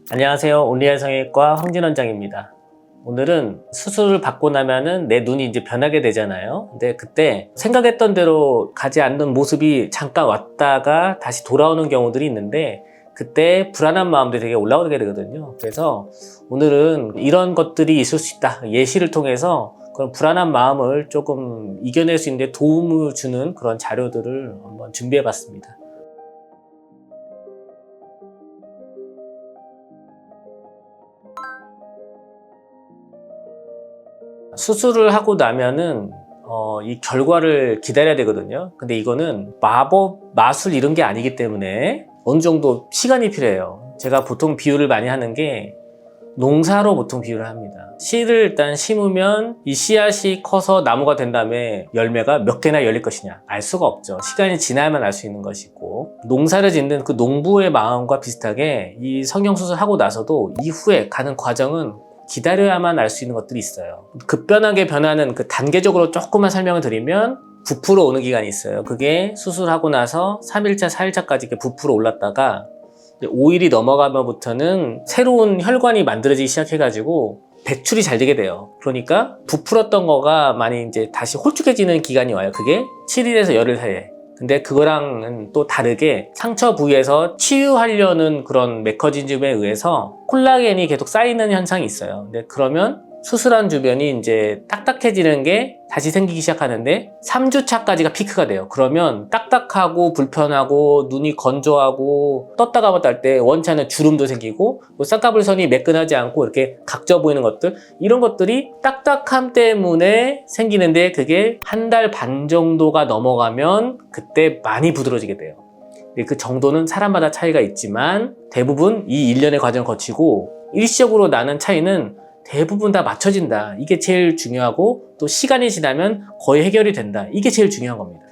안녕하세요. 온리알 성형외과 황진 원장입니다. 오늘은 수술을 받고 나면은 내 눈이 이제 변하게 되잖아요. 근데 그때 생각했던 대로 가지 않는 모습이 잠깐 왔다가 다시 돌아오는 경우들이 있는데 그때 불안한 마음들이 되게 올라오게 되거든요. 그래서 오늘은 이런 것들이 있을 수 있다. 예시를 통해서 그런 불안한 마음을 조금 이겨낼 수 있는 데 도움을 주는 그런 자료들을 한번 준비해 봤습니다. 수술을 하고 나면은 이 결과를 기다려야 되거든요. 근데 이거는 마법, 마술 이런 게 아니기 때문에 어느 정도 시간이 필요해요. 제가 보통 비유를 많이 하는 게 농사로 보통 비유를 합니다. 씨를 일단 심으면 이 씨앗이 커서 나무가 된 다음에 열매가 몇 개나 열릴 것이냐 알 수가 없죠. 시간이 지나야만 알 수 있는 것이고, 농사를 짓는 그 농부의 마음과 비슷하게 이 성형수술하고 나서도 이후에 가는 과정은 기다려야만 알 수 있는 것들이 있어요. 급변하게 변하는 그 단계적으로 조금만 설명을 드리면 부풀어 오는 기간이 있어요. 그게 수술하고 나서 3일차, 4일차까지 이렇게 부풀어 올랐다가 5일이 넘어가면부터는 새로운 혈관이 만들어지기 시작해가지고 배출이 잘 되게 돼요. 그러니까 부풀었던 거가 많이 이제 다시 홀쭉해지는 기간이 와요. 그게 7일에서 열흘 사이에. 근데 그거랑은 또 다르게 상처 부위에서 치유하려는 그런 메커니즘에 의해서 콜라겐이 계속 쌓이는 현상이 있어요. 근데 그러면 수술한 주변이 이제 딱딱해지는 게 다시 생기기 시작하는데 3주차까지가 피크가 돼요. 그러면 딱딱하고 불편하고 눈이 건조하고 떴다가 봤다 할 때 원치 않은 주름도 생기고 쌍꺼풀선이 매끈하지 않고 이렇게 각져 보이는 것들, 이런 것들이 딱딱함 때문에 생기는데 그게 한 달 반 정도가 넘어가면 그때 많이 부드러워지게 돼요. 그 정도는 사람마다 차이가 있지만 대부분 이 일련의 과정을 거치고 일시적으로 나는 차이는 대부분 다 맞춰진다. 이게 제일 중요하고, 또 시간이 지나면 거의 해결이 된다. 이게 제일 중요한 겁니다.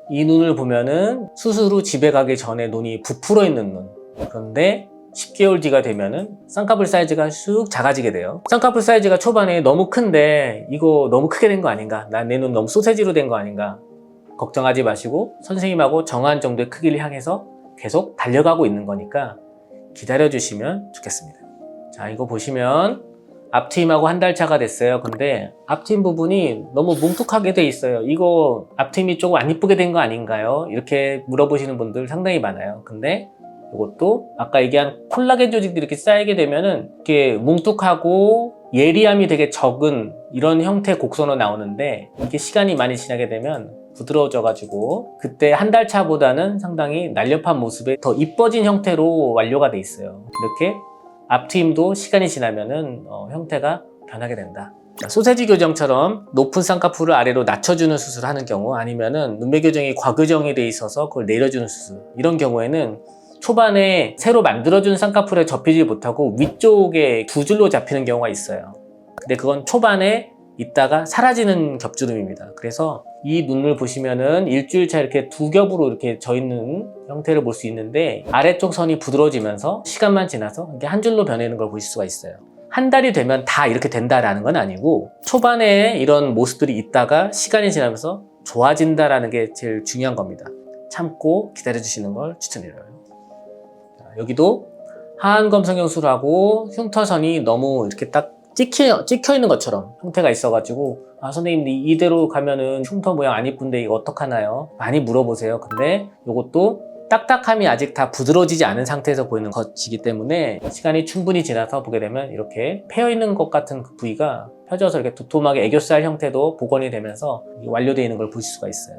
이 눈을 보면은 수술 후 집에 가기 전에 눈이 부풀어 있는 눈. 그런데 10개월 뒤가 되면은 쌍꺼풀 사이즈가 쑥 작아지게 돼요. 쌍꺼풀 사이즈가 초반에 너무 큰데 이거 너무 크게 된 거 아닌가? 내 눈 너무 소세지로 된 거 아닌가? 걱정하지 마시고 선생님하고 정한 정도의 크기를 향해서 계속 달려가고 있는 거니까 기다려주시면 좋겠습니다. 자, 이거 보시면 앞트임하고 한 달 차가 됐어요. 근데 앞트임 부분이 너무 뭉툭하게 돼 있어요. 이거 앞트임이 조금 안 이쁘게 된 거 아닌가요? 이렇게 물어보시는 분들 상당히 많아요. 근데 이것도 아까 얘기한 콜라겐 조직들이 이렇게 쌓이게 되면은 이렇게 뭉툭하고 예리함이 되게 적은 이런 형태의 곡선으로 나오는데, 이게 시간이 많이 지나게 되면 부드러워져가지고 그때 한 달 차보다는 상당히 날렵한 모습에 더 이뻐진 형태로 완료가 돼 있어요. 이렇게 앞트임도 시간이 지나면은 형태가 변하게 된다. 소세지 교정처럼 높은 쌍꺼풀을 아래로 낮춰주는 수술을 하는 경우, 아니면은 눈매 교정이 과교정이 돼 있어서 그걸 내려주는 수술, 이런 경우에는 초반에 새로 만들어준 쌍꺼풀에 접히지 못하고 위쪽에 두 줄로 잡히는 경우가 있어요. 근데 그건 초반에 있다가 사라지는 겹주름입니다. 그래서 이 눈을 보시면은 일주일차 이렇게 두 겹으로 이렇게 져 있는 형태를 볼 수 있는데, 아래쪽 선이 부드러워지면서 시간만 지나서 이게 한 줄로 변하는 걸 보실 수가 있어요. 한 달이 되면 다 이렇게 된다라는 건 아니고, 초반에 이런 모습들이 있다가 시간이 지나면서 좋아진다라는 게 제일 중요한 겁니다. 참고 기다려주시는 걸 추천드려요. 자, 여기도 하안검 성형술하고 흉터선이 너무 이렇게 딱 찍혀 있는 것처럼 형태가 있어가지고, 선생님 이대로 가면은 흉터 모양 안 이쁜데 이거 어떡하나요? 많이 물어보세요. 근데 이것도 딱딱함이 아직 다 부드러워지지 않은 상태에서 보이는 것이기 때문에 시간이 충분히 지나서 보게 되면 이렇게 패여 있는 것 같은 그 부위가 펴져서 이렇게 도톰하게 애교살 형태도 복원이 되면서 완료되어 있는 걸 보실 수가 있어요.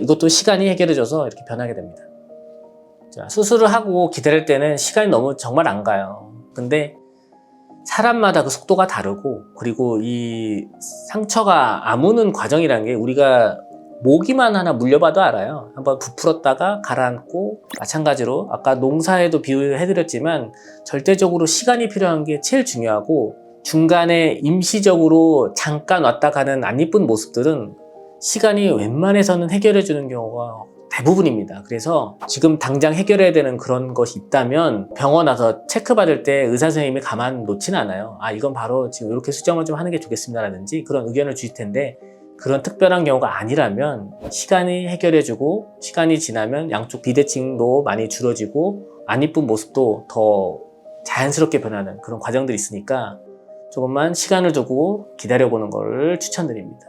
이것도 시간이 해결해줘서 이렇게 변하게 됩니다. 자, 수술을 하고 기다릴 때는 시간이 너무 정말 안 가요. 근데 사람마다 그 속도가 다르고, 그리고 이 상처가 아무는 과정이라는 게 우리가 모기만 하나 물려봐도 알아요. 한번 부풀었다가 가라앉고, 마찬가지로 아까 농사에도 비유해드렸지만 절대적으로 시간이 필요한 게 제일 중요하고, 중간에 임시적으로 잠깐 왔다 가는 안 이쁜 모습들은 시간이 웬만해서는 해결해주는 경우가 대부분입니다. 그래서 지금 당장 해결해야 되는 그런 것이 있다면 병원 와서 체크받을 때 의사 선생님이 가만 놓지는 않아요. 이건 바로 지금 이렇게 수정을 좀 하는 게 좋겠습니다 라든지 그런 의견을 주실 텐데, 그런 특별한 경우가 아니라면 시간이 해결해주고 시간이 지나면 양쪽 비대칭도 많이 줄어지고 안 이쁜 모습도 더 자연스럽게 변하는 그런 과정들이 있으니까 조금만 시간을 두고 기다려보는 걸 추천드립니다.